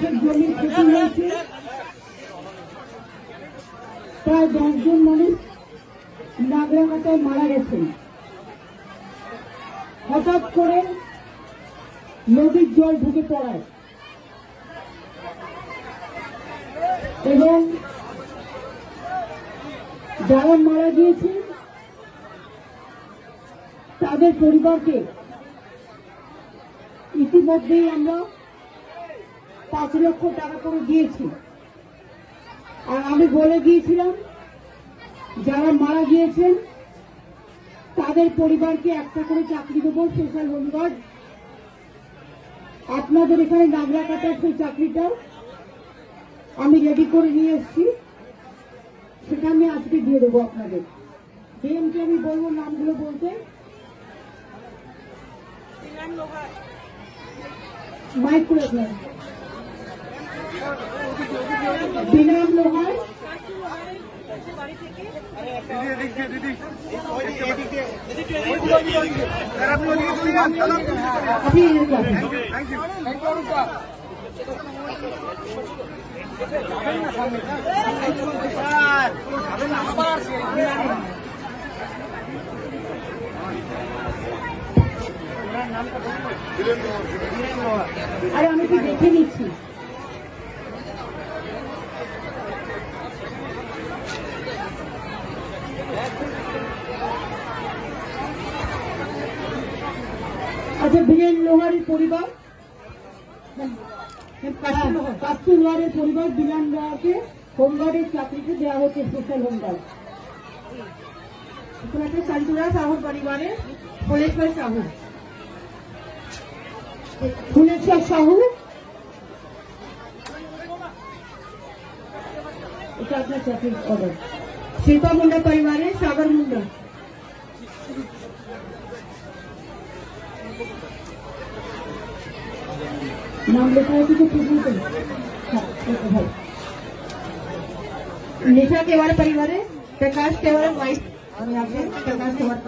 জমির ক্ষতি হয়েছে, প্রায় 10 জন মানুষ নাগরাকাটায় মারা গেছেন। হঠাৎ করে নদীর জল ঢুকে পড়ায় এবং যারা মারা গিয়েছে তাদের পরিবারকে ইতিমধ্যেই আমরা 5 লক্ষ টাকা করে দিয়েছি। আর আমি বলে গিয়েছিলাম যারা মারা গিয়েছেন তাদের পরিবারকে একটা করে চাকরি দেবো, স্পেশাল হোমগার্ড। আপনাদের এখানে নাগরাকাটার সেই চাকরিটাও আমি রেডি করে নিয়ে এসেছি, সেটা আমি আজকে দিয়ে দেবো আপনাদের। ডিএমকে আমি বলবো নামগুলো বলতে। মাইক করে বিনাম লোহার, আরে আমি কি দেখে নিচ্ছি। আচ্ছা, বীরেন লোহারের পরিবার, কাস্তু লোহারের পরিবার বিমান লোহারকে হোমগার্ডের চাকরিতে দেওয়া হচ্ছে, স্পেশাল হোমগার্ড। শান্তরা সাহুর পরিবারে ফুলেশ্বর সাহু, ফুলেশ্বর সাহু এটা আপনার চাকরির অর্ডার। শিল্পা মুন্ডা পরিবারে সাগর মুন্ডা, नाम लिखा है कि निशा केवाड़ परिवार है, प्रकाश केवाड़ वाइस प्रकाश केवाड़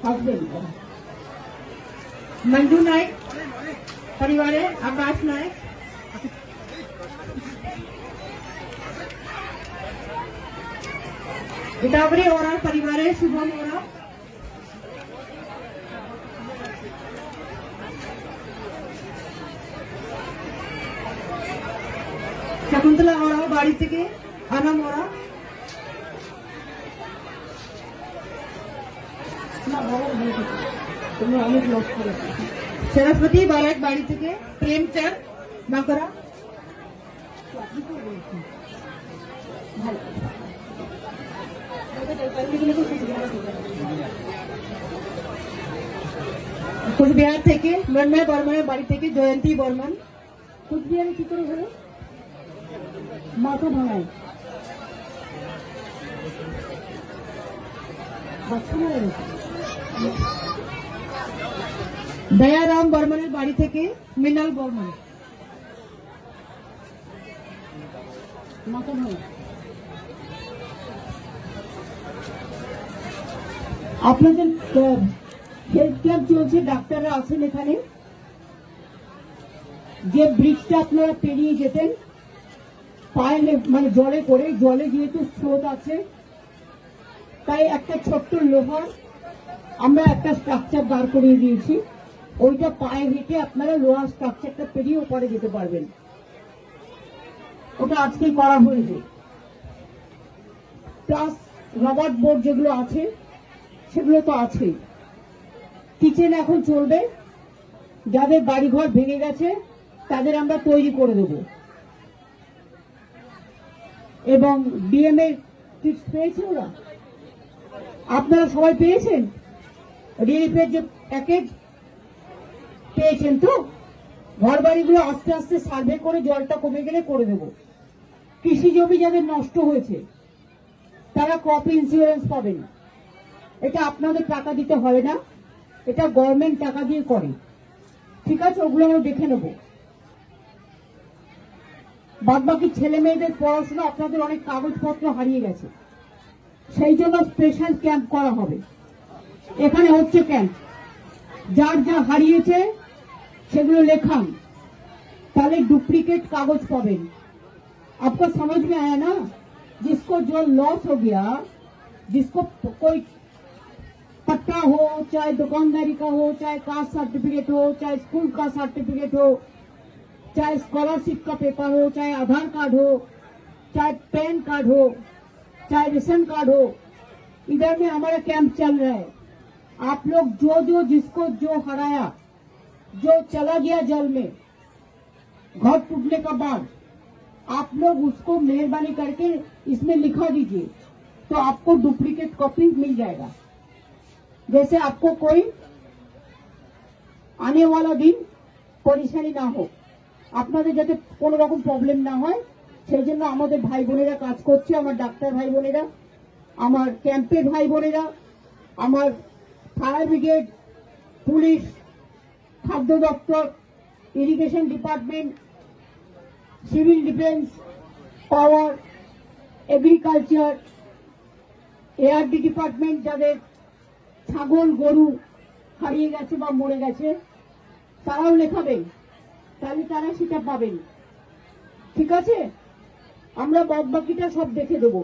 हस्बैंड। मंजू नायक परिवार है, आकाश नायक। गीतावरी ओरा परिवार है, शुभम ओरा। शकुंतला ओरा बाड़ी থেকে আনাম ওরা, सरस्वती बालक बाड़ी থেকে प्रेमचंद बांकरा। কুচবিহার থেকে মৃন্ময় বর্মনের বাড়ি থেকে জয়ন্তী বর্মন। কুচবিহারে কি করে হলো? মাথা ভাঙায়, দয়ারাম বর্মনের বাড়ি থেকে মৃণাল বর্মন মাথা ভাঙা। আপনাদের হেলথ ক্যাম্প চলছে, ডাক্তাররা আছেন এখানে। যে ব্রিজটা আপনারা পেরিয়ে যেতেন পায়ে মানে জলে করে, জলে যেহেতু স্রোত আছে তাই একটা ছোট্ট লোহার আমরা একটা স্ট্রাকচার দাঁড় করিয়ে দিয়েছি, ওইটা পায়ে হেঁটে আপনারা লোহার স্ট্রাকচারটা পেরিয়ে ওপারে যেতে পারবেন। ওটা আজকেই করা হয়েছে। প্লাস রবার্ট বোর্ড যেগুলো আছে সেগুলো তো আছেই। কিচেন এখন চলবে, যাদের বাড়িঘর ভেঙে গেছে তাদের আমরা তৈরি করে দেব। এবং ডিএম এর কিটস পেয়েছে ওরা, আপনারা সবাই পেয়েছেন? রিলিফের যে প্যাকেজ পেয়েছেন তো? ঘর বাড়িগুলো আস্তে আস্তে সার্ভে করে জলটা কমে গেলে করে দেব। কৃষি জমি যাদের নষ্ট হয়েছে তারা ক্রপ ইন্স্যুরেন্স পাবেন। এটা আপনাদের টাকা দিতে হবে না, এটা গভর্নমেন্ট টাকা দিয়ে করে। ঠিক আছে, ওগুলো আমরা দেখে নেব। বাদ বাকি ছেলে মেয়েদের পড়াশোনা, আপনাদের অনেক কাগজপত্র হারিয়ে গেছে, সেই জন্য স্পেশাল ক্যাম্প করা হবে। এখানে হচ্ছে ক্যাম্প, যার যা হারিয়েছে সেগুলো লেখান, তাহলে डुप्लीकेट कागज पाবেন। आपको समझ में आया ना? जिसको जो लॉस हो गया, जिसको कोई पट्टा हो, चाहे दुकानदारी का हो, चाहे कास्ट सर्टिफिकेट हो, चाहे स्कूल का सर्टिफिकेट हो, चाहे स्कॉलरशिप का पेपर हो, चाहे आधार कार्ड हो, चाहे पैन कार्ड हो, चाहे रेशन कार्ड हो, इधर में हमारा कैंप चल रहा है। आप लोग जो जिसको जो हराया, जो चला गया जल में घर टूटने का बाद, आप लोग उसको मेहरबानी करके इसमें लिखा दीजिए, तो आपको डुप्लीकेट कॉपी मिल जाएगा। जैसे आपको कोई आने वाला दिन পরিশানি না হোক, আপনাদের যাতে কোনো রকম প্রবলেম না হয় সেই জন্য আমাদের ভাই বোনেরা কাজ করছে। আমার ডাক্তার ভাই বোনেরা, আমার ক্যাম্পের ভাই বোনেরা, আমার ফায়ার ব্রিগেড, পুলিশ, খাদ্য দপ্তর, ইরিগেশন ডিপার্টমেন্ট, সিভিল ডিফেন্স, পাওয়ার, এগ্রিকালচার, এআরডি ডিপার্টমেন্ট, যাদের ছাগল গরু হারিয়ে গেছে বা মরে গেছে তারাও লেখাবেন, তাহলে তারা সেটা পাবেন। ঠিক আছে? আমরা বাদবাকিটা সব দেখে দেবো।